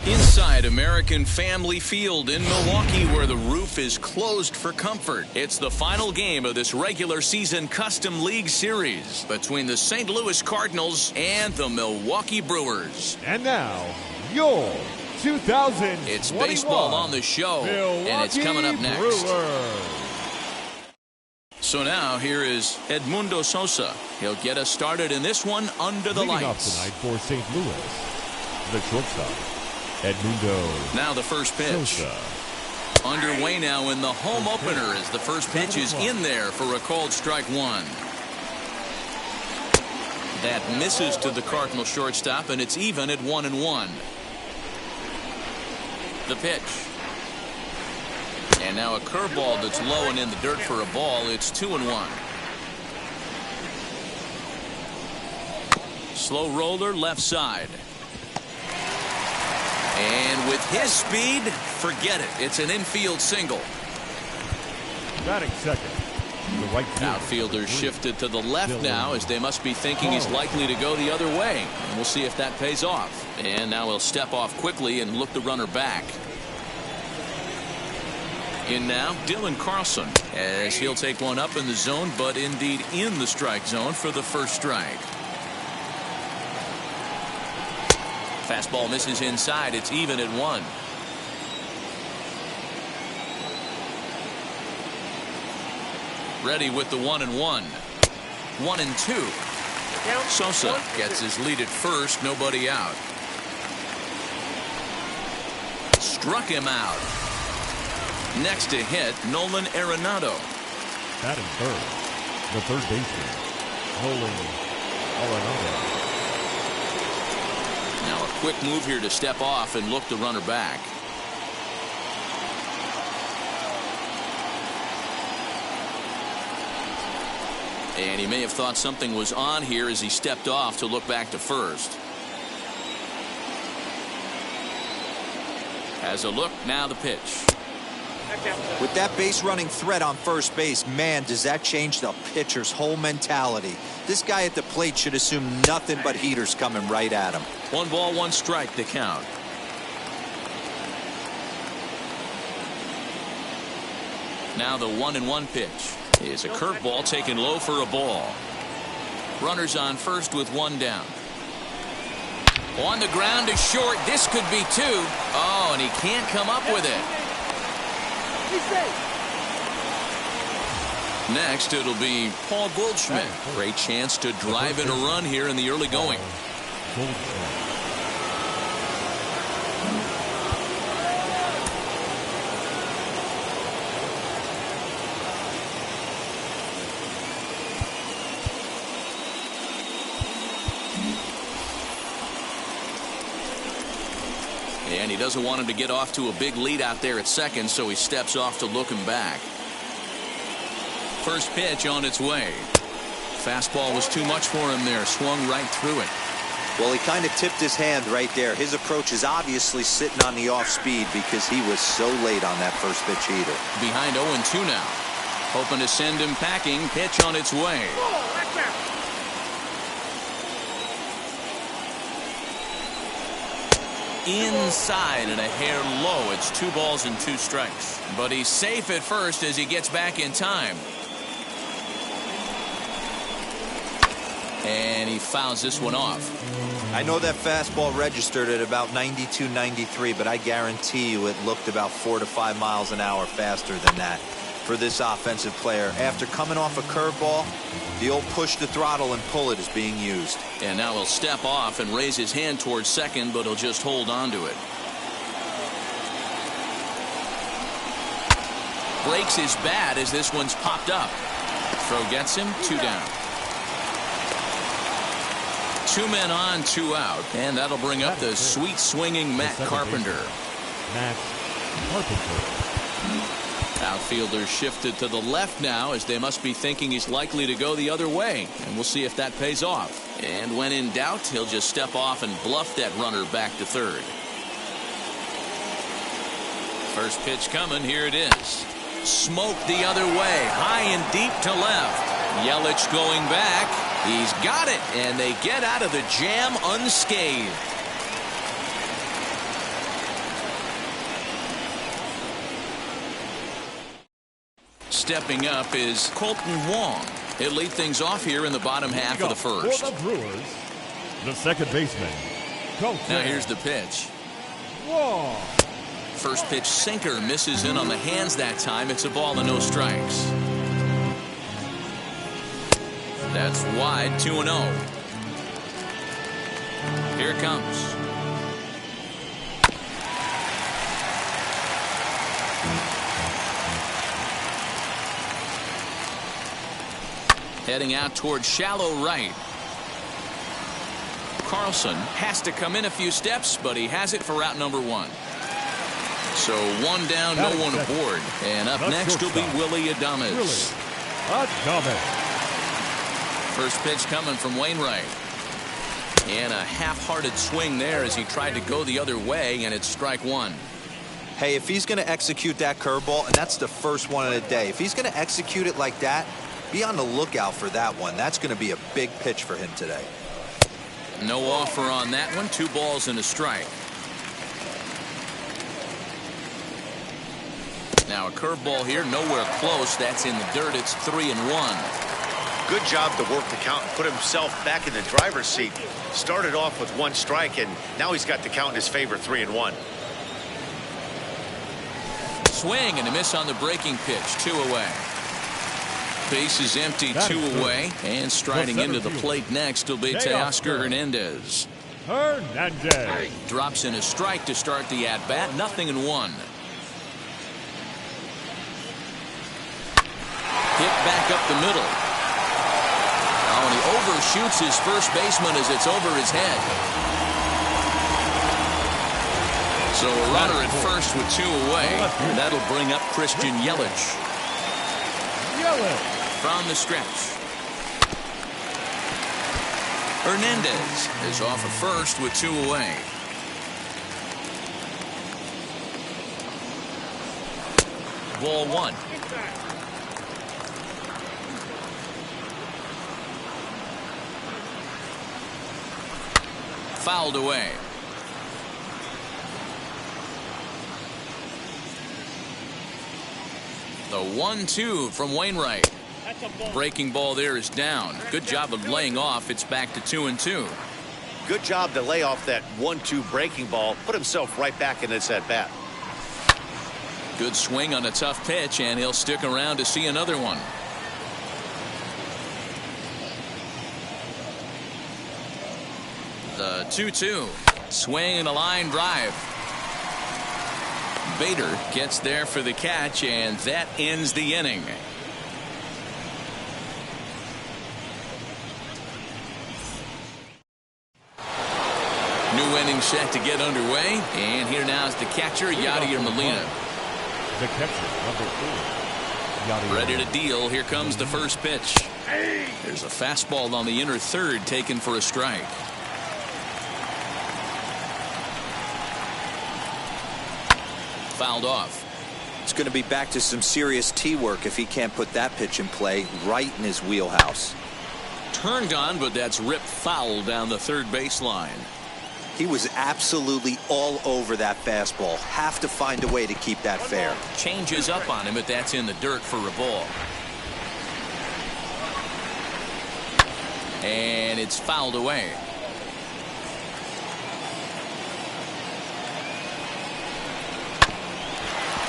Inside American Family Field in Milwaukee, where the roof is closed for comfort. It's the final game of this regular season Custom League Series between the St. Louis Cardinals and the Milwaukee Brewers. And now, your 2021 It's baseball on the show, and it's coming up next. Brewers. So now here is Edmundo Sosa. He'll get us started in this one under the Leading lights. off tonight for St. Louis, the shortstop, Edmundo Now the first pitch. Sosa. Underway now in the home opener as the first pitch is in there for a called strike one. That misses to the Cardinal shortstop, and it's even at 1-1. The pitch. And now a curveball that's low and in the dirt for a ball. It's 2-1. Slow roller left side. And with his speed, forget it. It's an infield single. Batting second, the right fielder. Outfielder shifted to the left now, as they must be thinking he's likely to go the other way. And we'll see if that pays off. And now he'll step off quickly and look the runner back. In now, Dylan Carlson, as he'll take one up in the zone, but indeed in the strike zone for the first strike. Fastball misses inside. It's even at 1. Ready with the 1-1. 1-2. Sosa gets his lead at first. Nobody out. Struck him out. Next to hit, Nolan Arenado. Batting third, the third baseman, Nolan Arenado. Now a quick move here to step off and look the runner back. And he may have thought something was on here as he stepped off to look back to first. Has a look, now the pitch. With that base running threat on first base, man, does that change the pitcher's whole mentality. This guy at the plate should assume nothing but heaters coming right at him. 1 ball, 1 strike to count. Now the 1-1 pitch is a curveball taken low for a ball. Runners on first with 1 down. On the ground to short. This could be 2. Oh, and he can't come up with it. Next, it'll be Paul Goldschmidt. Great chance to drive in a run here in the early going. And he doesn't want him to get off to a big lead out there at second, so he steps off to look him back. First pitch on its way. Fastball was too much for him there. Swung right through it. Well, he kind of tipped his hand right there. His approach is obviously sitting on the off speed because he was so late on that first pitch heater. Behind 0-2 now. Hoping to send him packing. Pitch on its way. Inside and a hair low. It's 2 balls and 2 strikes. But he's safe at first as he gets back in time. And he fouls this one off. I know that fastball registered at about 92, 93, but I guarantee you it looked about 4 to 5 miles an hour faster than that for this offensive player. After coming off a curveball, the old push the throttle and pull it is being used. And now he'll step off and raise his hand towards second, but he'll just hold on to it. Breaks his bat as this one's popped up. Throw gets him, 2 down. 2 men on, 2 out. And that'll bring up the sweet swinging Matt Carpenter. Matt Carpenter. Outfielder shifted to the left now, as they must be thinking he's likely to go the other way. And we'll see if that pays off. And when in doubt, he'll just step off and bluff that runner back to third. First pitch coming. Here it is. Smoked the other way. High and deep to left. Yelich going back. He's got it. And they get out of the jam unscathed. stepping up is Colton Wong. He'll lead things off here in the bottom half of the first. For the Brewers, the second baseman, Colton. Now here's the pitch. Wong. First pitch sinker misses in on the hands that time. It's a ball and no strikes. That's wide, 2-0. Here it comes. Heading out towards shallow right. Carlson has to come in a few steps, but he has it for route number 1. So 1 down, no one aboard. And up next will be Willie Adames. First pitch coming from Wainwright. And a half-hearted swing there as he tried to go the other way, and it's strike 1. Hey, if he's going to execute that curveball, and that's the first one of the day, if he's going to execute it like that, be on the lookout for that one. That's going to be a big pitch for him today. No offer on that one. 2 balls and a strike. Now a curveball here, nowhere close. That's in the dirt. It's 3-1. Good job to work the count and put himself back in the driver's seat. Started off with 1 strike, and now he's got the count in his favor, 3-1. Swing and a miss on the breaking pitch. 2 away. Base is empty, 2 away. And striding into the plate next will be Teoscar Hernandez. Drops in a strike to start the at-bat. 0-1. Hit back up the middle. Oh, and he overshoots his first baseman as it's over his head. So a runner at first with 2 away. And that'll bring up Christian Yelich. From the stretch. Hernandez is off at first with 2 away. Ball 1. Fouled away. The 1-2 from Wainwright. Breaking ball there is down. Good job of laying off. It's back to 2-2. Good job to lay off that 1-2 breaking ball. Put himself right back in this at-bat. Good swing on a tough pitch, and he'll stick around to see another one. The 2-2. Swing and a line drive. Bader gets there for the catch, and that ends the inning. New inning set to get underway, and here now is the catcher, Yadier Molina. The catcher, number 4. Ready to deal. Here comes the first pitch. There's a fastball on the inner third taken for a strike. Fouled off. It's going to be back to some serious tee work if he can't put that pitch in play right in his wheelhouse. Turned on, but that's ripped foul down the third baseline. He was absolutely all over that fastball. Have to find a way to keep that fair. Changes up on him, but that's in the dirt for a ball. And it's fouled away.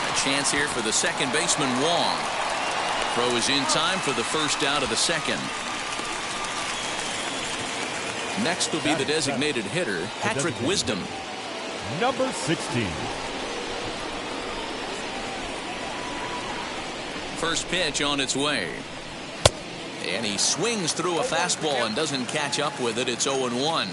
A chance here for the second baseman, Wong. Throw is in time for the first out of the second. Next will be the designated hitter, Patrick Wisdom. Number 16. First pitch on its way. And he swings through a fastball and doesn't catch up with it. It's 0-1.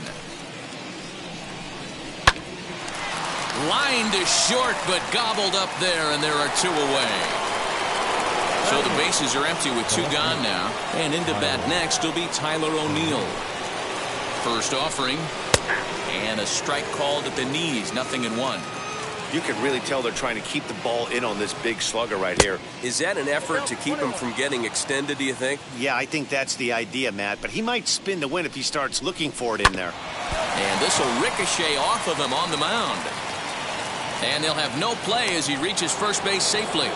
Line to short, but gobbled up there, and there are 2 away. So the bases are empty with 2 gone now. And into bat next will be Tyler O'Neill. First offering, and a strike called at the knees. 0-1. You can really tell they're trying to keep the ball in on this big slugger right here. Is that an effort to keep him from getting extended, do you think? Yeah, I think that's the idea, Matt. But he might spin the win if he starts looking for it in there. And this will ricochet off of him on the mound. And they'll have no play as he reaches first base safely.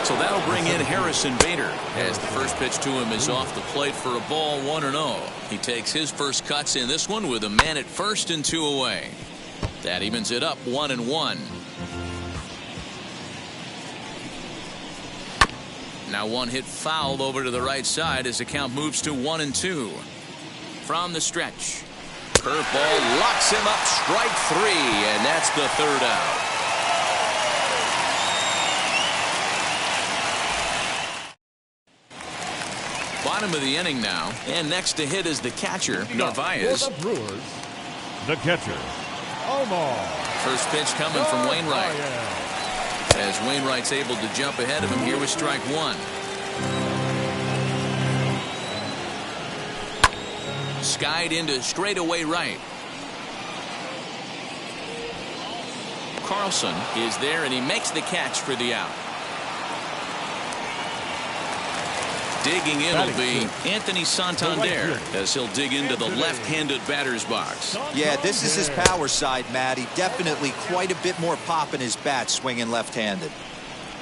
So that'll bring in Harrison Bader as the first pitch to him is off the plate for a ball, 1-0. He takes his first cuts in this one with a man at first and 2 away. That evens it up 1-1. Now one hit foul over to the right side as the count moves to 1-2. From the stretch, curveball locks him up, strike 3, and that's the third out. Bottom of the inning now, and next to hit is the catcher, Narvaez. For the Brewers, the catcher, Omar. First pitch coming from Wainwright. As Wainwright's able to jump ahead of him here with strike 1. Skied into straightaway right. Carlson is there, and he makes the catch for the out. Digging in will be Anthony Santander as he'll dig into the left-handed batter's box. Yeah, this is his power side, Matty. Definitely quite a bit more pop in his bat swinging left-handed.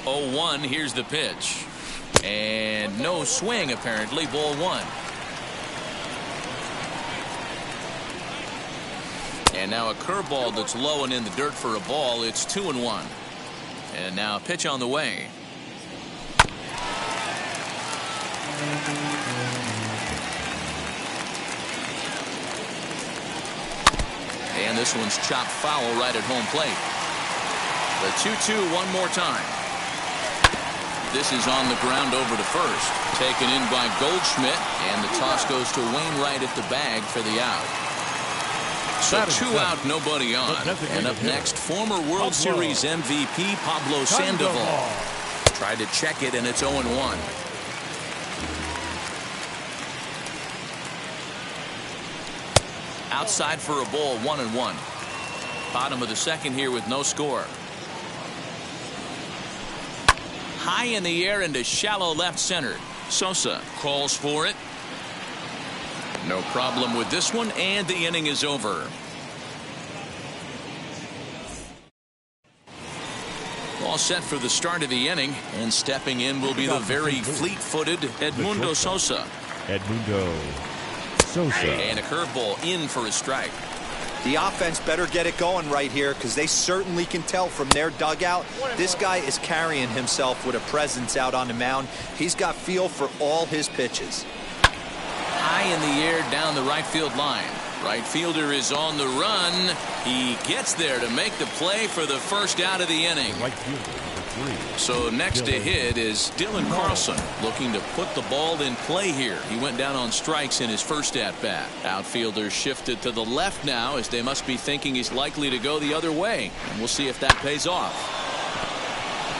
0-1, here's the pitch. And no swing, apparently, ball 1. And now a curveball that's low and in the dirt for a ball. It's 2-1. And now a pitch on the way. And this one's chopped foul right at home plate. The 2-2 one more time. This is on the ground over to first. Taken in by Goldschmidt, and the toss goes to Wainwright at the bag for the out. So 2 out, nobody on. And up next, former World Series MVP Pablo Sandoval. Tried to check it, and it's 0-1. Outside for a ball, 1-1. Bottom of the second here with no score. High in the air into shallow left center. Sosa calls for it. No problem with this one, and the inning is over. All set for the start of the inning, and stepping in will be the very fleet-footed Edmundo Sosa. Edmundo Sosa. And a curveball in for a strike. The offense better get it going right here, because they certainly can tell from their dugout this guy is carrying himself with a presence out on the mound. He's got feel for all his pitches. High in the air down the right field line. Right fielder is on the run. He gets there to make the play for the first out of the inning. Right fielder, number 3. So next to hit is Dylan Carlson, looking to put the ball in play here. He went down on strikes in his first at-bat. Outfielders shifted to the left now, as they must be thinking he's likely to go the other way. And we'll see if that pays off.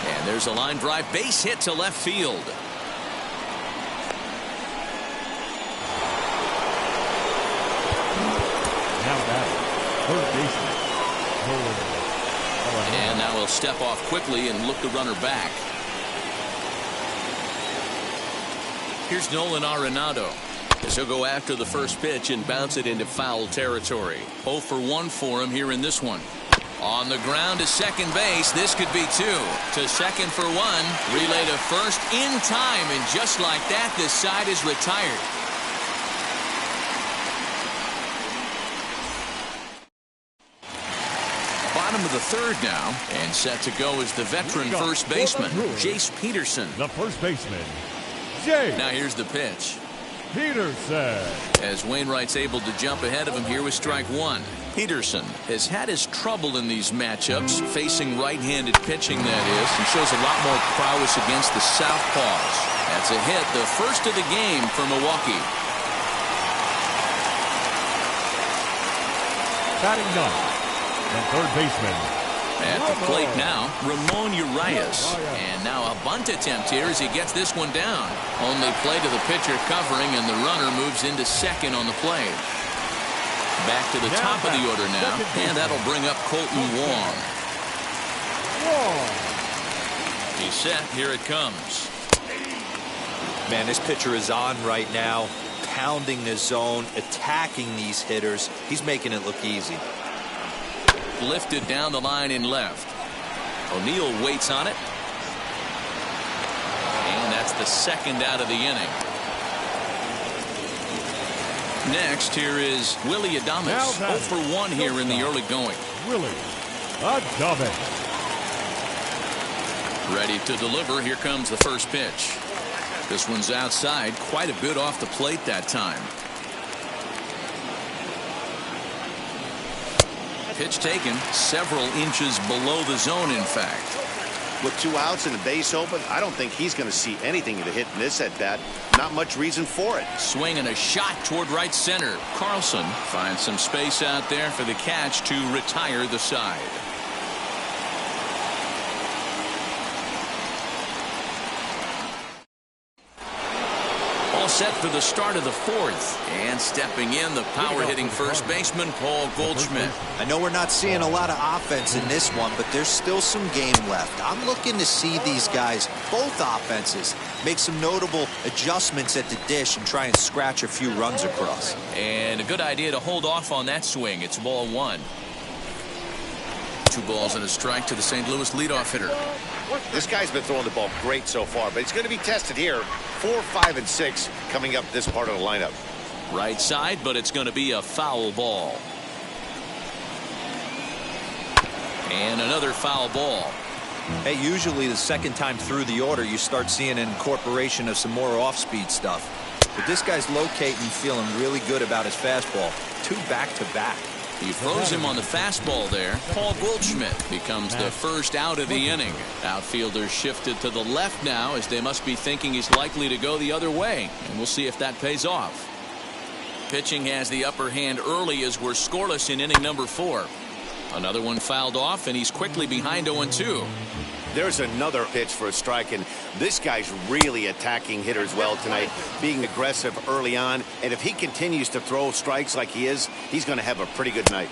And there's a line drive base hit to left field. Now batting, third baseman, Nolan. And now he'll step off quickly and look the runner back. Here's Nolan Arenado, as he'll go after the first pitch and bounce it into foul territory. 0 for 1 for him here in this one. On the ground to second base. This could be 2. To second for 1. Relay to first in time, and just like that, this side is retired. Bottom of the third now, and set to go is the veteran first baseman, Jace Peterson. The first baseman, Jace. Now here's the pitch. Peterson. As Wainwright's able to jump ahead of him here with strike 1. Peterson has had his trouble in these matchups, facing right-handed pitching, that is, and shows a lot more prowess against the southpaws. That's a hit, the first of the game for Milwaukee. Batting 9. The third baseman. At the plate now, Ramon Urias. And now a bunt attempt here as he gets this one down. Only play to the pitcher covering, and the runner moves into second on the play. Back to the top of the order now, and that'll bring up Colton Wong. He's set. Here it comes. Man, this pitcher is on right now, pounding the zone, attacking these hitters. He's making it look easy. Lifted down the line in left. O'Neill waits on it. That's the second out of the inning. Next, here is Willie Adames. 0 for 1 here in the early going. Willie Adames. Ready to deliver. Here comes the first pitch. This one's outside, quite a bit off the plate that time. Pitch taken several inches below the zone, in fact. With 2 outs and the base open, I don't think he's going to see anything of a hit in this at bat. Not much reason for it. Swing and a shot toward right center. Carlson finds some space out there for the catch to retire the side. All set for the start of the 4th. And stepping in, the power-hitting first baseman, Paul Goldschmidt. I know we're not seeing a lot of offense in this one, but there's still some game left. I'm looking to see these guys, both offenses, make some notable adjustments at the dish and try and scratch a few runs across. And a good idea to hold off on that swing. It's ball 1. 2 balls and a strike to the St. Louis leadoff hitter. This guy's been throwing the ball great so far, but he's going to be tested here. 4, 5, and 6 coming up this part of the lineup. Right side, but it's going to be a foul ball. And another foul ball. Hey, usually the second time through the order, you start seeing an incorporation of some more off-speed stuff. But this guy's locating, feeling really good about his fastball. 2 back-to-back. He froze him on the fastball there. Paul Goldschmidt becomes the first out of the inning. Outfielders shifted to the left now as they must be thinking he's likely to go the other way. And we'll see if that pays off. Pitching has the upper hand early as we're scoreless in inning number 4. Another one fouled off, and he's quickly behind 0-2. There's another pitch for a strike, and this guy's really attacking hitters well tonight, being aggressive early on. And if he continues to throw strikes like he is, he's going to have a pretty good night.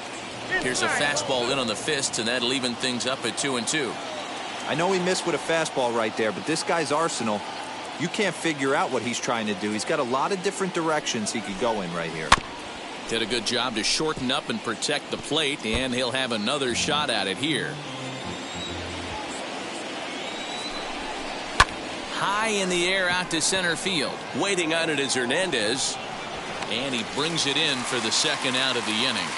Here's a fastball in on the fists, and that'll even things up at 2-2. I know he missed with a fastball right there, but this guy's arsenal, you can't figure out what he's trying to do. He's got a lot of different directions he could go in right here. Did a good job to shorten up and protect the plate, and he'll have another shot at it here. High in the air out to center field. Waiting on it is Hernandez. And he brings it in for the second out of the inning.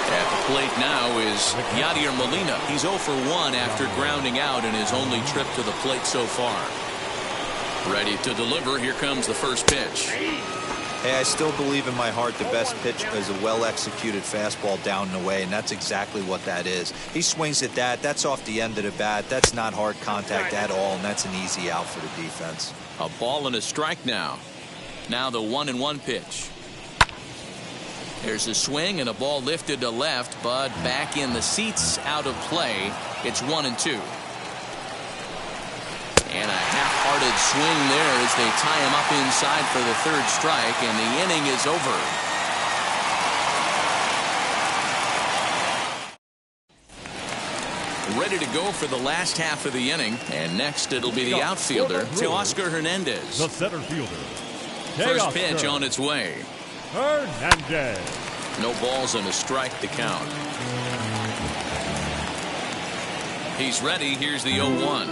At the plate now is Yadier Molina. He's 0 for 1 after grounding out in his only trip to the plate so far. Ready to deliver. Here comes the first pitch. Hey, I still believe in my heart the best pitch is a well-executed fastball down and away, and that's exactly what that is. He swings at that. That's off the end of the bat. That's not hard contact at all, and that's an easy out for the defense. A ball and a strike now. Now the 1-1 pitch. There's a swing and a ball lifted to left, but back in the seats, out of play. It's 1-2. And a half-hearted swing there as they tie him up inside for the 3rd strike, and the inning is over. Ready to go for the last half of the inning, and next it'll be the outfielder, Teoscar Hernandez. The center fielder. First pitch on its way. Hernandez. No balls and a strike to count. He's ready. Here's the 0-1.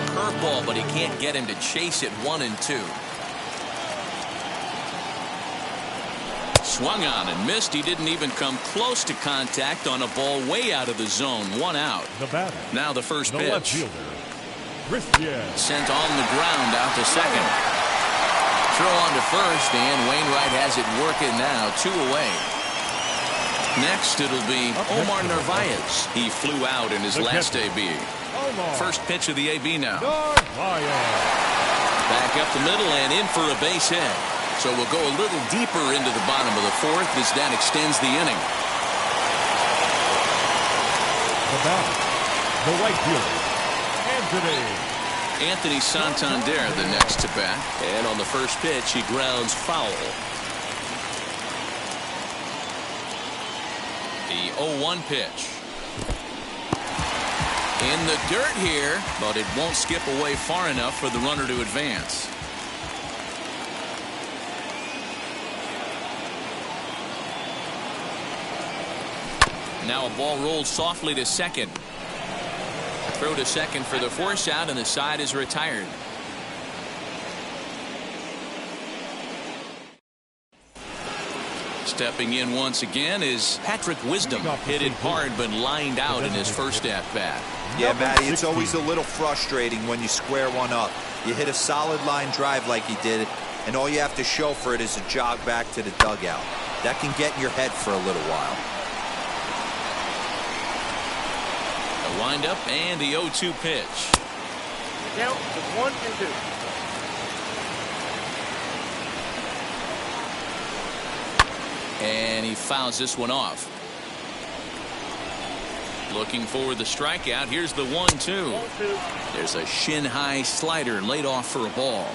Curveball, but he can't get him to chase it. 1-2. Swung on and missed. He didn't even come close to contact on a ball way out of the zone. 1 out. The batter. Now the first pitch. Left fielder, Christian. Sent on the ground out to second. Throw on to first, and Wainwright has it working now. 2 away. Next, it'll be Omar Narvaez. He flew out in his last AB. First pitch of the AB now. Back up the middle and in for a base hit. So we'll go a little deeper into the bottom of the 4th as that extends the inning. The batter, the right fielder, Anthony Santander the next to bat. And on the first pitch, he grounds foul. The 0-1 pitch. In the dirt here, but it won't skip away far enough for the runner to advance. Now a ball rolled softly to second. Throw to second for the force out, and the side is retired. Stepping in once again is Patrick Wisdom. Hit it hard but lined out in his first at bat. Yeah, Matty, it's always a little frustrating when you square one up. You hit a solid line drive like he did, and all you have to show for it is a jog back to the dugout. That can get in your head for a little while. The windup and the 0-2 pitch. Count is 1 and 2. And he fouls this one off. Looking for the strikeout. Here's the 1-2. There's a shin-high slider laid off for a ball.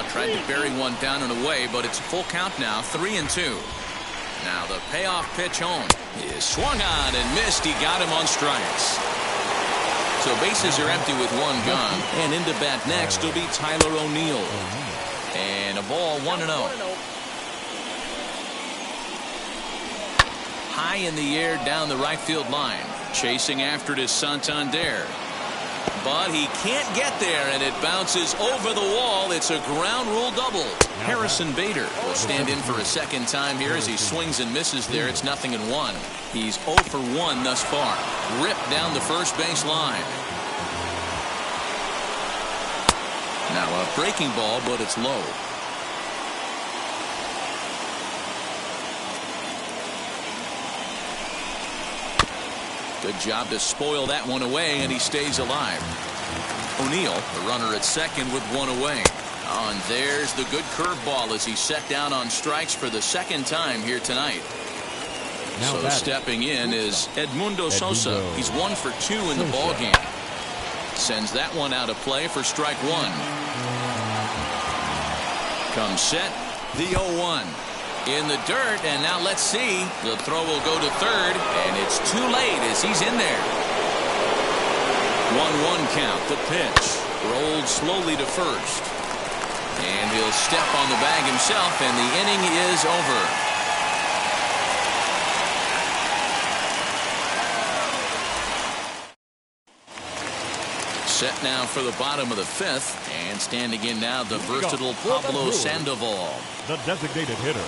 Tried to bury one down and away, but it's a full count now. 3-2. Now the payoff pitch home is swung on and missed. He got him on strikes. So bases are empty with one gone, and into bat next will be Tyler O'Neill. And a ball 1-0. High in the air down the right field line. Chasing after it is Santander. But he can't get there, and it bounces over the wall. It's a ground rule double. Harrison Bader will stand in for a second time here as he swings and misses there. It's 0-1. He's 0 for 1 thus far. Ripped down the first base line. Now a breaking ball, but it's low. Good job to spoil that one away, and he stays alive. O'Neill, the runner at second with one away. Oh, and there's the good curveball as he's set down on strikes for the second time here tonight. So stepping in is Edmundo Sosa. He's 1 for 2 in the ballgame. Sends that one out of play for strike one. Comes set, the 0-1. In the dirt, and now let's see. The throw will go to third, and it's too late as he's in there. 1-1 count. The pitch rolled slowly to first, and he'll step on the bag himself, and the inning is over. Set now for the bottom of the fifth, and standing in now the versatile Pablo Sandoval. The designated hitter.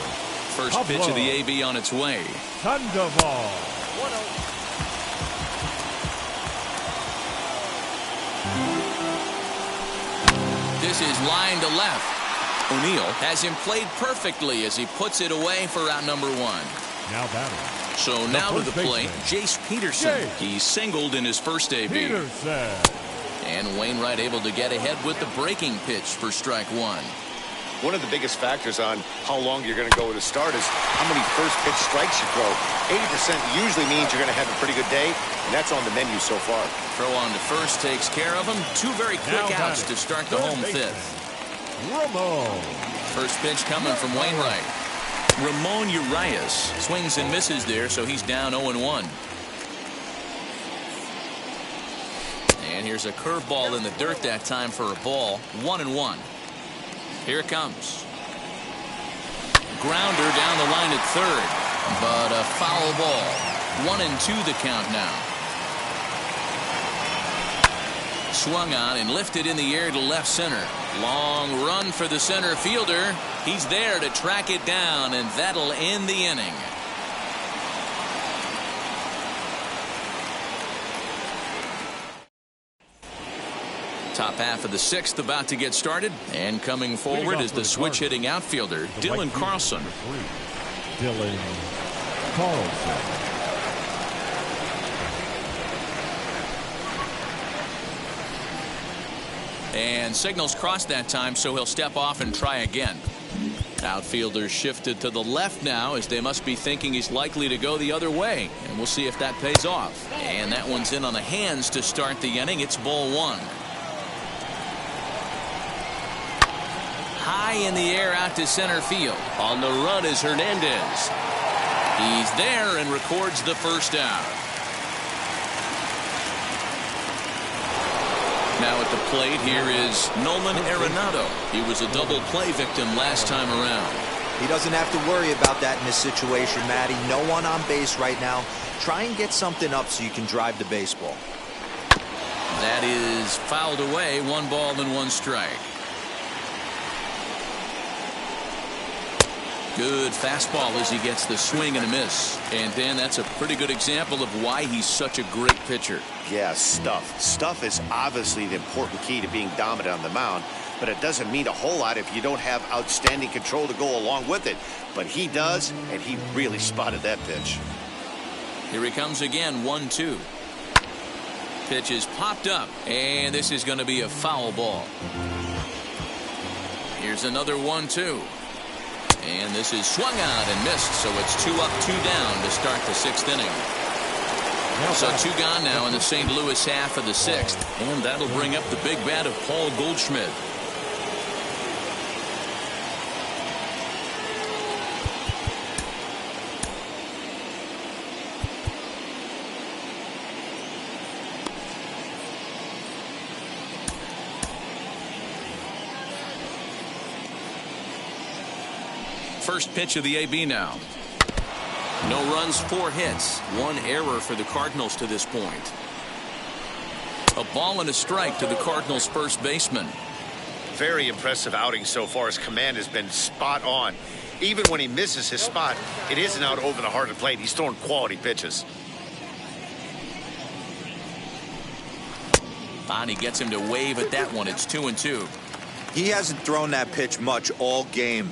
First pitch of the AB on its way. Sandoval. 1-0. This is line to left. O'Neill has him played perfectly as he puts it away for out number 1. Now batting. So now to the plate, Jace Peterson. He singled in his first AB. Peterson. And Wainwright able to get ahead with the breaking pitch for strike one. One of the biggest factors on how long you're going to go with a start is how many first pitch strikes you throw. 80% usually means you're going to have a pretty good day, and that's on the menu so far. Throw on to first takes care of him. Two very quick outs to start the home fifth. Ramon. First pitch coming from Wainwright. Ramon Urias swings and misses there, so he's down 0-1. And here's a curveball in the dirt that time for a ball. 1-1. Here it comes. Grounder down the line at third, but a foul ball. 1-2 the count now. Swung on and lifted in the air to left center. Long run for the center fielder. He's there to track it down, and that'll end the inning. Top half of the sixth about to get started, and coming forward is the switch-hitting outfielder, Dylan Carlson. Dylan Carlson. And signals crossed that time, so he'll step off and try again. Outfielders shifted to the left now, as they must be thinking he's likely to go the other way, and we'll see if that pays off. And that one's in on the hands to start the inning. It's ball one. High in the air out to center field. On the run is Hernandez. He's there and records the first out. Now at the plate, here is Nolan Arenado. He was a double play victim last time around. He doesn't have to worry about that in this situation, Matty. No one on base right now. Try and get something up so you can drive the baseball. That is fouled away. 1 ball and 1 strike. Good fastball as he gets the swing and a miss. And Dan, that's a pretty good example of why he's such a great pitcher. Yeah, stuff. Stuff is obviously the important key to being dominant on the mound, but it doesn't mean a whole lot if you don't have outstanding control to go along with it. But he does, and he really spotted that pitch. Here he comes again, 1-2. Pitch is popped up, and this is going to be a foul ball. Here's another 1-2. And this is swung out and missed, so it's 2 up, 2 down to start the 6th inning. So 2 gone now in the St. Louis half of the 6th, and that'll bring up the big bat of Paul Goldschmidt. First pitch of the AB now. No runs, 4 hits, 1 error for the Cardinals to this point. A ball and a strike to the Cardinals' first baseman. Very impressive outing so far. His command has been spot on. Even when he misses his spot, it isn't out over the heart of the plate. He's throwing quality pitches. Bonnie gets him to wave at that one. It's 2-2. He hasn't thrown that pitch much all game.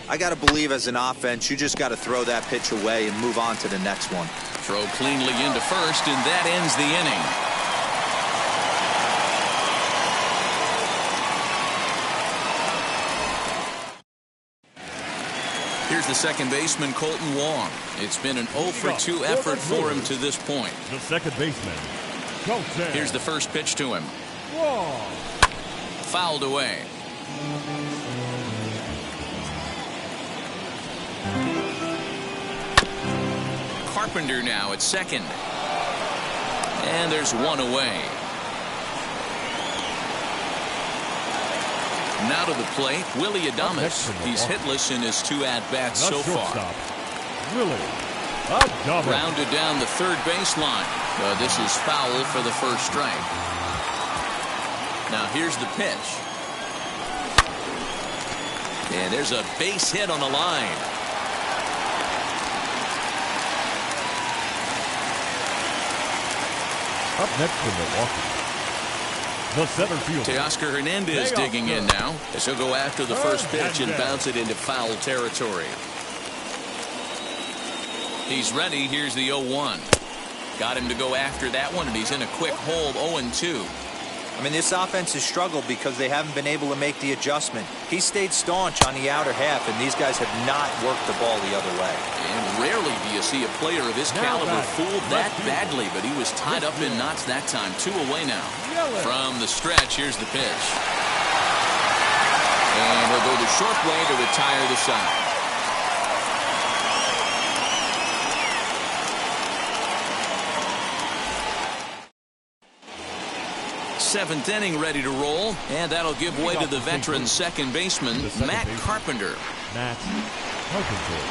I got to believe as an offense, you just got to throw that pitch away and move on to the next one. Throw cleanly into first, and that ends the inning. Here's the second baseman, Colton Wong. It's been an 0-for-2 effort for him to this point. The second baseman, Colton. Here's the first pitch to him. Wong. Fouled away. Carpenter now at second. And there's 1 away. Now to the plate, Willie Adames. He's hitless in his 2 at-bats so far. Willie Adames. Grounded down the third baseline. This is foul for the first strike. Now here's the pitch. And there's a base hit on the line. Up next for Milwaukee, the center fielder, Teoscar Hernandez digging in now as he'll go after the first pitch and bounce it into foul territory. He's ready. Here's the 0-1. Got him to go after that one, and he's in a quick hole. 0-2. I mean, this offense has struggled because they haven't been able to make the adjustment. He stayed staunch on the outer half, and these guys have not worked the ball the other way. And rarely do you see a player of his caliber fooled that badly, but he was tied up in knots that time. 2 away now. From the stretch, here's the pitch. And he'll go the short way to retire the side. Seventh inning ready to roll, and that'll give way to the veteran second baseman, Matt Carpenter. Matt Carpenter.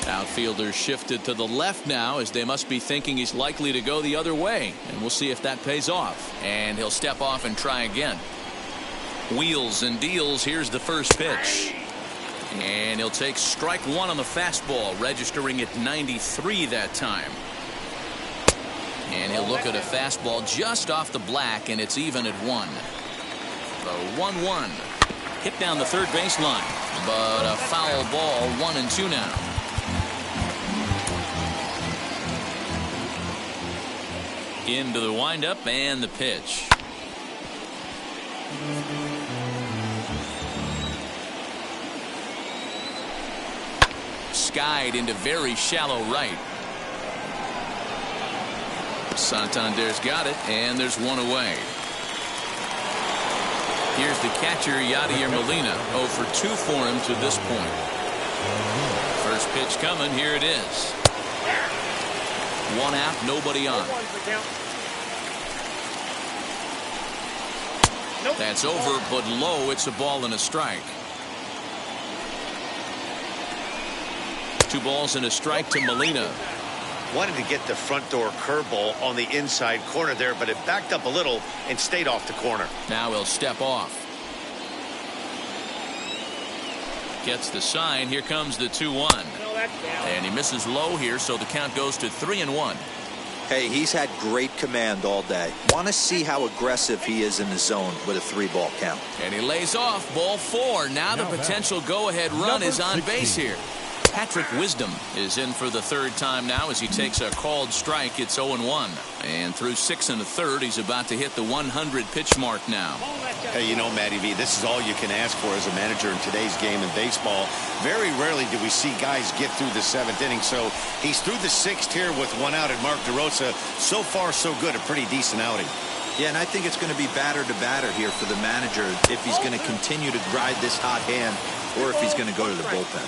Outfielders shifted to the left now as they must be thinking he's likely to go the other way, and we'll see if that pays off. And he'll step off and try again. Wheels and deals. Here's the first pitch. And he'll take strike 1 on the fastball, registering at 93 that time. And he'll look at a fastball just off the black, and it's even at 1. The 1-1. Hit down the third baseline, but a foul ball. 1-2 now. Into the windup and the pitch. Skied into very shallow right. Santander's got it, and there's 1 away. Here's the catcher, Yadier Molina. 0-for-2 for him to this point. First pitch coming. Here it is. 1 out, nobody on. That's over, but low. It's a ball and a strike. 2 balls and a strike to Molina. Wanted to get the front door curveball on the inside corner there, but it backed up a little and stayed off the corner. Now he'll step off. Gets the sign. Here comes the 2-1. And he misses low here, so the count goes to 3-1. Hey, he's had great command all day. Want to see how aggressive he is in the zone with a 3-ball count. And he lays off ball 4. Now the potential go-ahead run is on base here. Patrick Wisdom is in for the 3rd time now as he takes a called strike. It's 0-1. And through 6 1/3, he's about to hit the 100 pitch mark now. Hey, you know, Matty V, this is all you can ask for as a manager in today's game in baseball. Very rarely do we see guys get through the 7th inning. So he's through the 6th here with 1 out, and Mark DeRosa, so far so good, a pretty decent outing. Yeah, and I think it's going to be batter to batter here for the manager if he's going to continue to ride this hot hand or if he's going to go to the bullpen.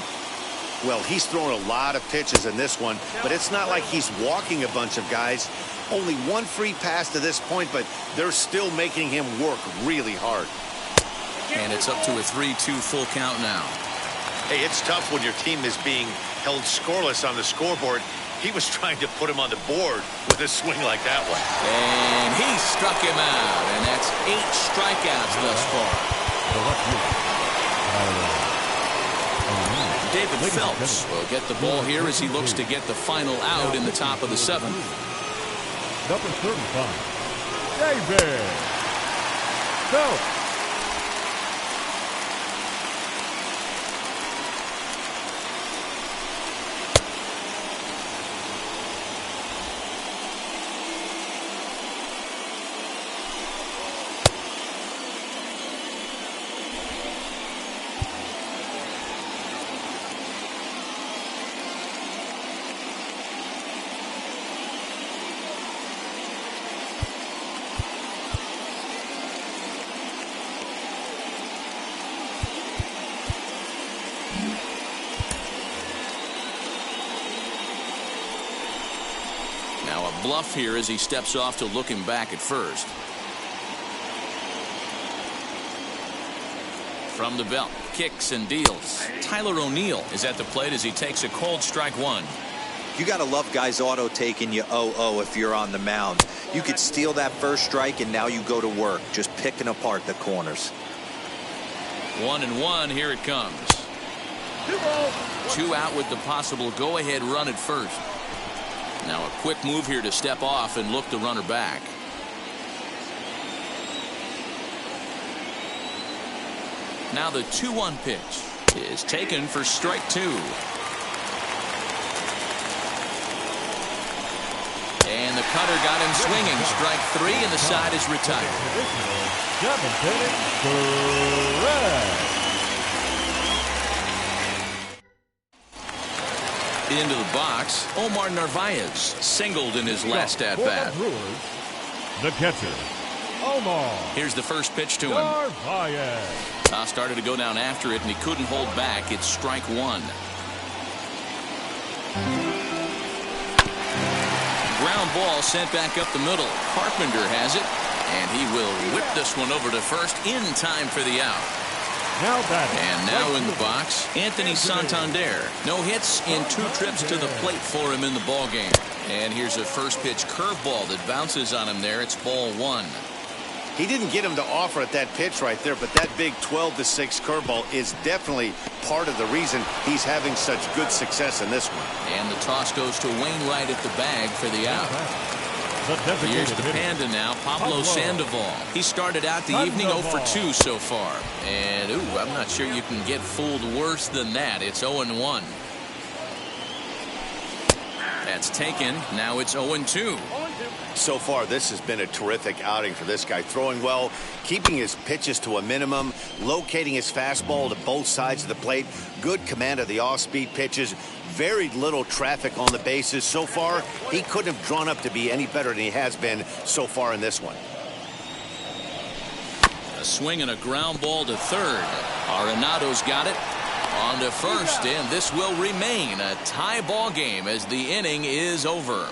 Well, he's thrown a lot of pitches in this one, but it's not like he's walking a bunch of guys. Only 1 free pass to this point, but they're still making him work really hard. And it's up to a 3-2 full count now. Hey, it's tough when your team is being held scoreless on the scoreboard. He was trying to put him on the board with a swing like that one. And he struck him out, and that's 8 strikeouts thus far. David Phelps will get the ball here as he looks to get the final out in the top of the 7th. Number 35, David Phelps. Now a bluff here as he steps off to look him back at first. From the belt, kicks and deals. Tyler O'Neill is at the plate as he takes a cold strike 1. You got to love guys auto taking you 0-0 if you're on the mound. You could steal that first strike and now you go to work just picking apart the corners. 1-1. Here it comes. 2 out with the possible go-ahead run at first. Now a quick move here to step off and look the runner back. Now the 2-1 pitch is taken for strike 2. And the cutter got him swinging. Strike 3, and the side is retired. Into the box, Omar Narvaez singled in his last at-bat. The catcher, Omar. Here's the first pitch to him. Narvaez. Started to go down after it, and he couldn't hold back. It's strike 1. Ground ball sent back up the middle. Carpenter has it, and he will whip this one over to first in time for the out. And now in the box, Anthony Santander. No hits in 2 trips to the plate for him in the ballgame. And here's a first pitch curveball that bounces on him there. It's ball 1. He didn't get him to offer at that pitch right there, but that big 12-6 curveball is definitely part of the reason he's having such good success in this one. And the toss goes to Wainwright at the bag for the out. Here's the Panda now, Pablo Sandoval. He started out the evening 0 for 2 so far. And, I'm not sure you can get fooled worse than that. It's 0-1. That's taken. Now it's 0-2. So far, this has been a terrific outing for this guy. Throwing well, keeping his pitches to a minimum, locating his fastball to both sides of the plate, good command of the off-speed pitches, very little traffic on the bases. So far, he couldn't have drawn up to be any better than he has been so far in this one. A swing and a ground ball to third. Arenado's got it. On to first, and this will remain a tie ball game as the inning is over.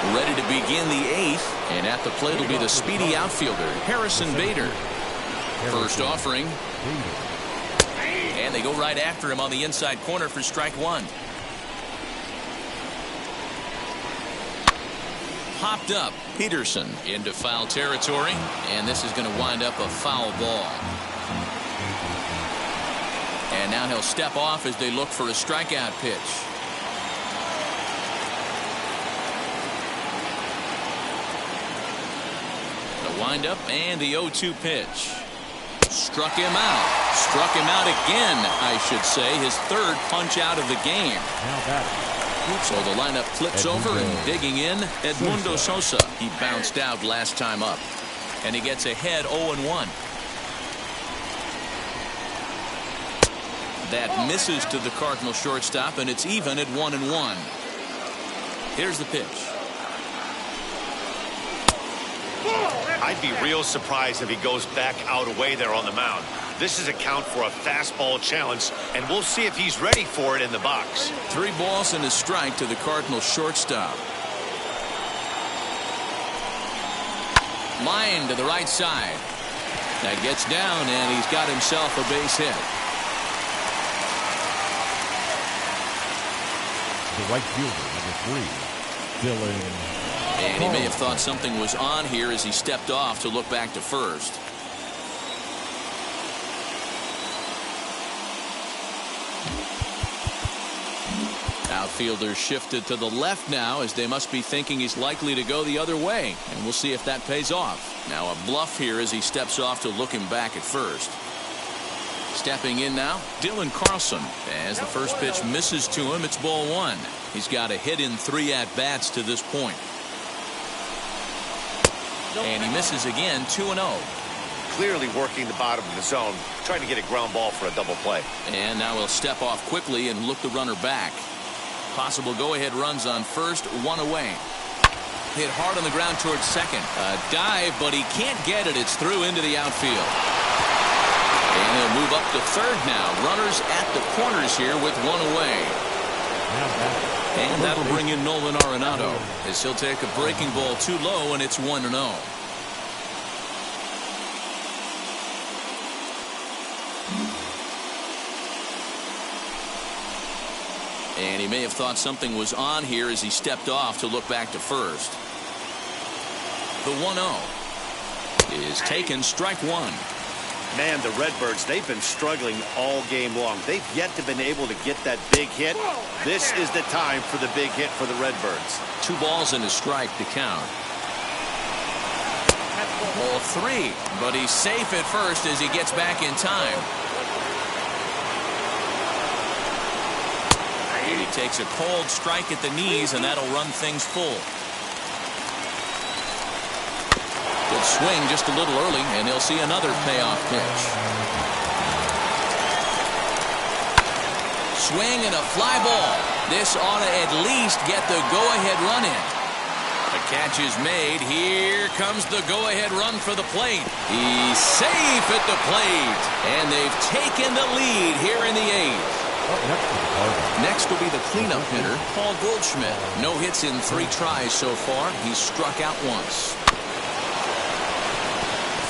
Ready to begin the 8th, and at the plate will be the speedy outfielder, Harrison Bader. First offering. And they go right after him on the inside corner for strike one. Popped up. Peterson into foul territory, and this is going to wind up a foul ball. And now he'll step off as they look for a strikeout pitch. The windup and the 0-2 pitch. Struck him out. Struck him out again, I should say. His third punch out of the game. So the lineup flips over, and digging in, Edmundo Sosa. He bounced out last time up, and he gets ahead 0-1. That misses to the Cardinal shortstop, and it's even at 1-1. Here's the pitch. I'd be real surprised if he goes back out away there on the mound. This is a count for a fastball challenge, and we'll see if he's ready for it in the box. 3 balls and a strike to the Cardinal shortstop. Line to the right side. That gets down, and he's got himself a base hit. The right fielder, number 3, Dylan. And he may have thought something was on here as he stepped off to look back to first. Outfielders shifted to the left now, as they must be thinking he's likely to go the other way, and we'll see if that pays off. Now a bluff here as he steps off to look him back at first. Stepping in now, Dylan Carlson. As the first pitch misses to him, it's ball 1. He's got a hit in 3 at-bats to this point. And he misses again, 2-0. Clearly working the bottom of the zone, trying to get a ground ball for a double play. And now he'll step off quickly and look the runner back. Possible go-ahead runs on first, 1 away. Hit hard on the ground towards second. A dive, but he can't get it. It's through into the outfield. And he'll move up to third now. Runners at the corners here with 1 away. And that'll bring in Nolan Arenado as he'll take a breaking ball too low, and it's 1-0. And he may have thought something was on here as he stepped off to look back to first. The 1-0 is taken, strike 1. Man, the Redbirds, they've been struggling all game long. They've yet to been able to get that big hit. This is the time for the big hit for the Redbirds. 2 balls and a strike to count. Ball 3, but he's safe at first as he gets back in time. And he takes a cold strike at the knees, and that'll run things full. Good swing just a little early, and he'll see another payoff pitch. Swing and a fly ball. This ought to at least get the go-ahead run in. The catch is made. Here comes the go-ahead run for the plate. He's safe at the plate, and they've taken the lead here in the 8th. Next will be the cleanup hitter, Paul Goldschmidt. No hits in 3 tries so far. He's struck out once.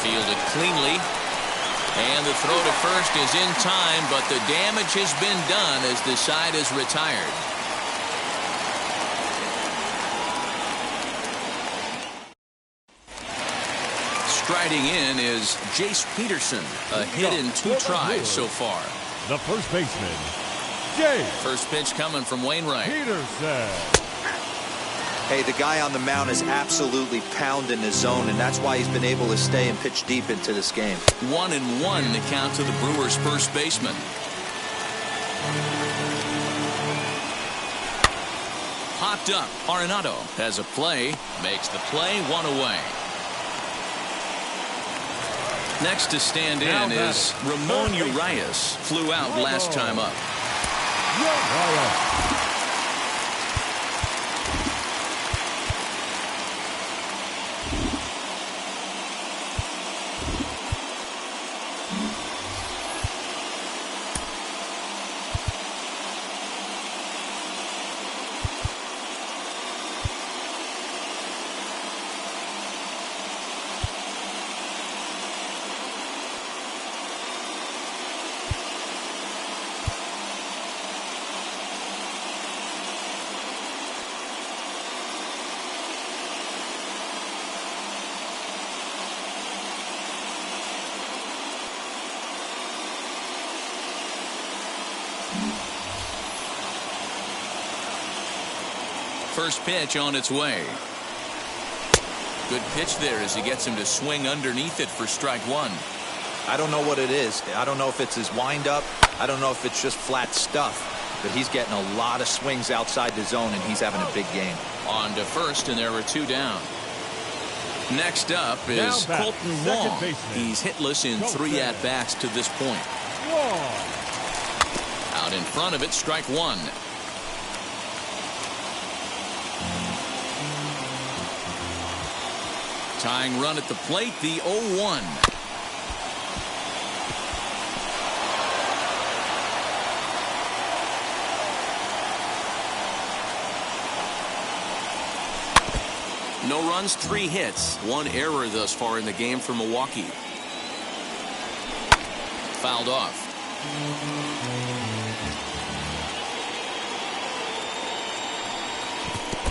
Fielded cleanly, and the throw to first is in time, but the damage has been done as the side is retired. Striding in is Jace Peterson, a hit in 2 tries so far. The first baseman, Jace. First pitch coming from Wainwright. Peterson. Hey, the guy on the mound is absolutely pounding his zone, and that's why he's been able to stay and pitch deep into this game. 1-1 the count to the Brewers' first baseman. Popped up. Arenado has a play, makes the play, 1 away. Next to stand in is Ramon Urias. Flew out last time up. first pitch on its way. Good pitch there as he gets him to swing underneath it for strike one. I don't know what it is. I don't know if it's his windup. I don't know if it's just flat stuff. But he's getting a lot of swings outside the zone, and he's having a big game. On to first, and there are two down. Next up is Colton Wong. He's hitless in 3 at-bats to this point. Out in front of it, strike one. Tying run at the plate, the 0-1. No runs, 3 hits. 1 error thus far in the game for Milwaukee. Fouled off.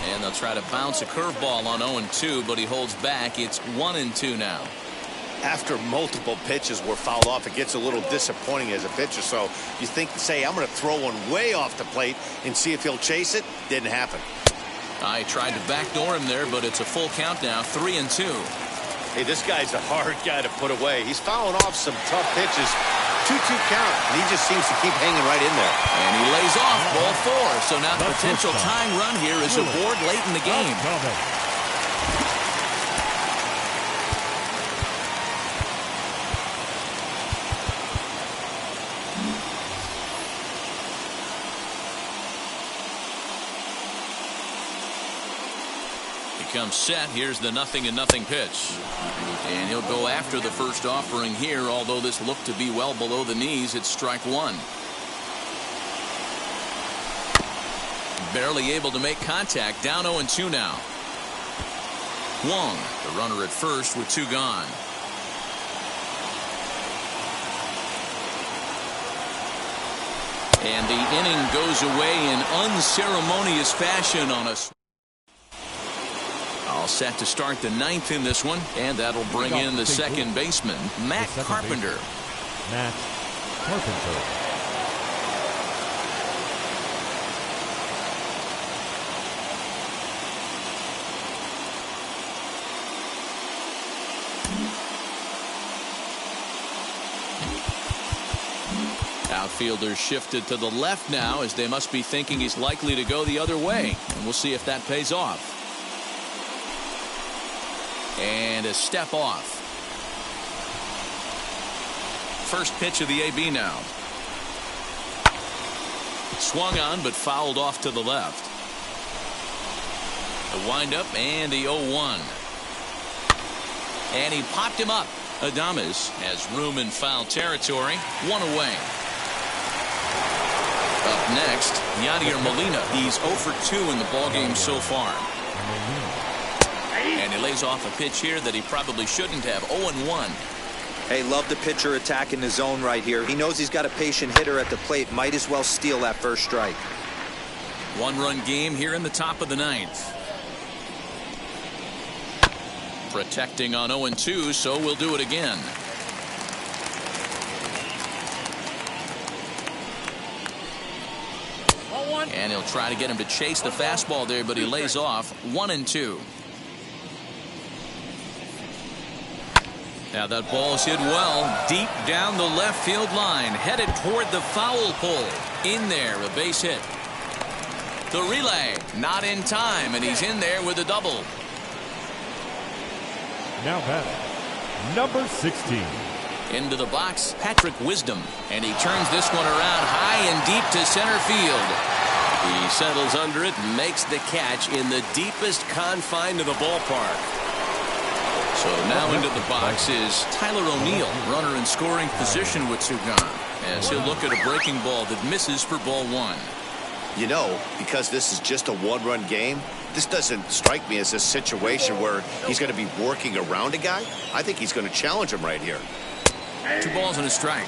And they'll try to bounce a curveball on 0-2, but he holds back. It's 1-2 now. After multiple pitches were fouled off, it gets a little disappointing as a pitcher. So you think, say, I'm going to throw one way off the plate and see if he'll chase it. Didn't happen. I tried to backdoor him there, but it's a full count now, 3-2. Hey, this guy's a hard guy to put away. He's fouling off some tough pitches. 2-2 count, and he just seems to keep hanging right in there. And he lays off ball 4. So now the potential tying run here is aboard late in the game. Comes set. Here's the 0-0 pitch, and he'll go after the first offering here. Although this looked to be well below the knees, it's strike one. Barely able to make contact. Down 0-2 now. Wong, the runner at first with 2 gone. And the inning goes away in unceremonious fashion on us. All set to start the 9th in this one, and that'll bring in the second baseman, Matt Carpenter. Matt Carpenter. Outfielders shifted to the left now, as they must be thinking he's likely to go the other way, and we'll see if that pays off. And a step off. First pitch of the AB now. Swung on, but fouled off to the left. The windup and the 0-1. And he popped him up. Adames has room in foul territory. 1 away. Up next, Yadier Molina. He's 0 for 2 in the ballgame so far. And he lays off a pitch here that he probably shouldn't have. 0-1. Hey, love the pitcher attacking the zone right here. He knows he's got a patient hitter at the plate. Might as well steal that first strike. 1-run game here in the top of the 9th. Protecting on 0-2, so we'll do it again. And he'll try to get him to chase the fastball there, but he lays off. 1-2. Now that ball's hit well, deep down the left field line, headed toward the foul pole. In there, a base hit. The relay, not in time, and he's in there with a double. Now batting, number 16. Into the box, Patrick Wisdom, and he turns this one around high and deep to center field. He settles under it and makes the catch in the deepest confine of the ballpark. So now into the box is Tyler O'Neill, runner in scoring position with 2 gone, as he'll look at a breaking ball that misses for ball 1. You know, because this is just a 1-run game, this doesn't strike me as a situation where he's going to be working around a guy. I think he's going to challenge him right here. 2 balls and a strike.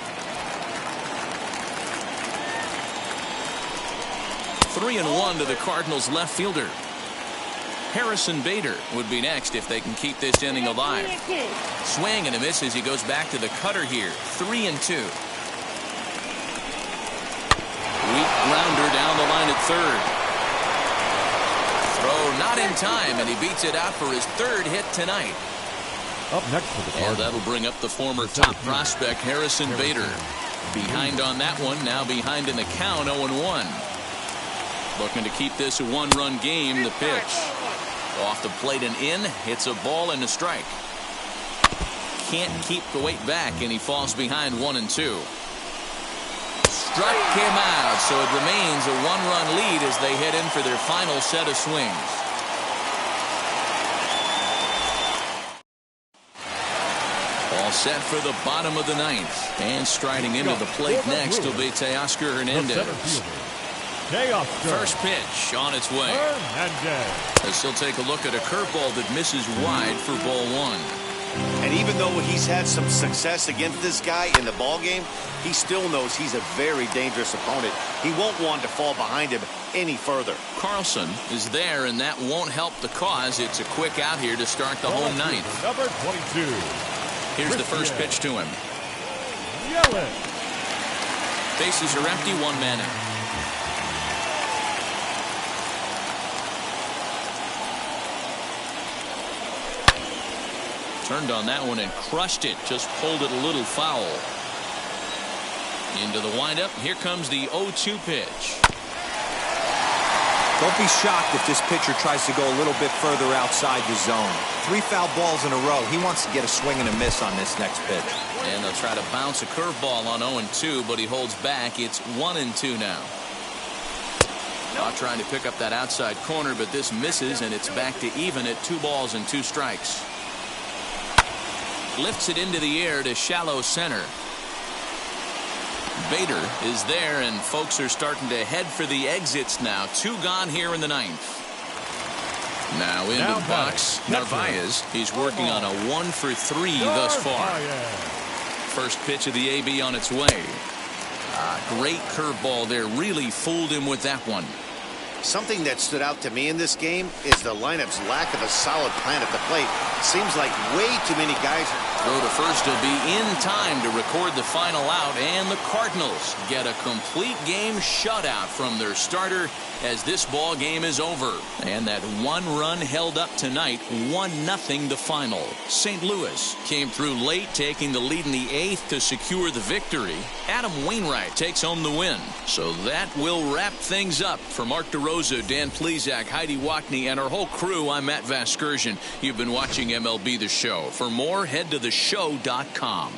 3-1 to the Cardinals left fielder. Harrison Bader would be next if they can keep this inning alive. Swing and a miss as he goes back to the cutter here. 3-2. Weak grounder down the line at third. Throw not in time, and he beats it out for his 3rd hit tonight. Up next for the And Cardinals. that'll bring up the former top prospect, Harrison Bader. Behind on that one, now behind in the count, 0-1. Looking to keep this a 1-run game. The pitch. Off the plate and in. Hits a ball and a strike. Can't keep the weight back, and he falls behind 1-2. Struck him out, so it remains a 1-run lead as they head in for their final set of swings. All set for the bottom of the 9th. And striding into the plate next will be Teoscar Hernandez. First pitch on its way. As he'll take a look at a curveball that misses wide for ball 1. And even though he's had some success against this guy in the ball game, he still knows he's a very dangerous opponent. He won't want to fall behind him any further. Carlson is there, and that won't help the cause. It's a quick out here to start the home 9th. Number 22. Here's the first pitch to him. Bases are empty, 1 man out. Turned on that one and crushed it. Just pulled it a little foul. Into the windup. Here comes the 0-2 pitch. Don't be shocked if this pitcher tries to go a little bit further outside the zone. 3 foul balls in a row. He wants to get a swing and a miss on this next pitch. And they'll try to bounce a curveball on 0-2, but he holds back. It's 1-2 now. Trying to pick up that outside corner, but this misses, and it's back to even at 2 balls and 2 strikes. Lifts it into the air to shallow center. Bader is there, and folks are starting to head for the exits now. 2 gone here in the 9th. Now into the box, Narvaez. He's working on a 1-for-3 thus far. First pitch of the AB on its way. Great curveball there. Really fooled him with that one. Something that stood out to me in this game is the lineup's lack of a solid plan at the plate. Seems like way too many guys. Throw to first will be in time to record the final out, and the Cardinals get a complete game shutout from their starter as this ball game is over. And that 1 run held up tonight, 1-0 the final. St. Louis came through late, taking the lead in the 8th to secure the victory. Adam Wainwright takes home the win. So that will wrap things up. For Mark DeRosa, Dan Plesac, Heidi Wackney, and our whole crew, I'm Matt Vasgersian. You've been watching MLB The Show. For more, head to theshow.com.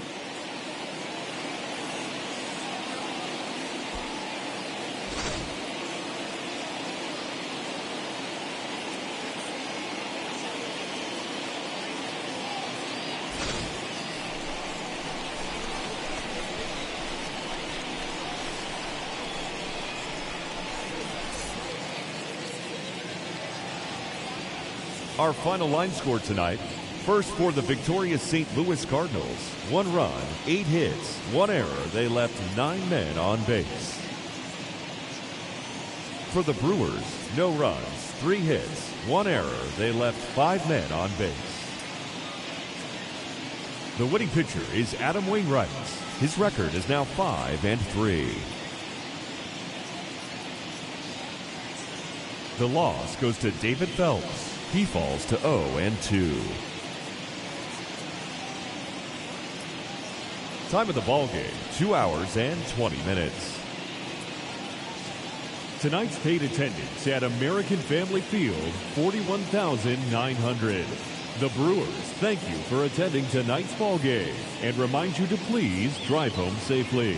Our final line score tonight. First for the victorious St. Louis Cardinals. 1 run, 8 hits, 1 error. They left 9 men on base. For the Brewers, no runs, 3 hits, 1 error. They left 5 men on base. The winning pitcher is Adam Wainwright. His record is now 5-3. The loss goes to David Phelps. He falls to 0-2. Time of the ball game, 2 hours and 20 minutes. Tonight's paid attendance at American Family Field, 41,900. The Brewers thank you for attending tonight's ball game and remind you to please drive home safely.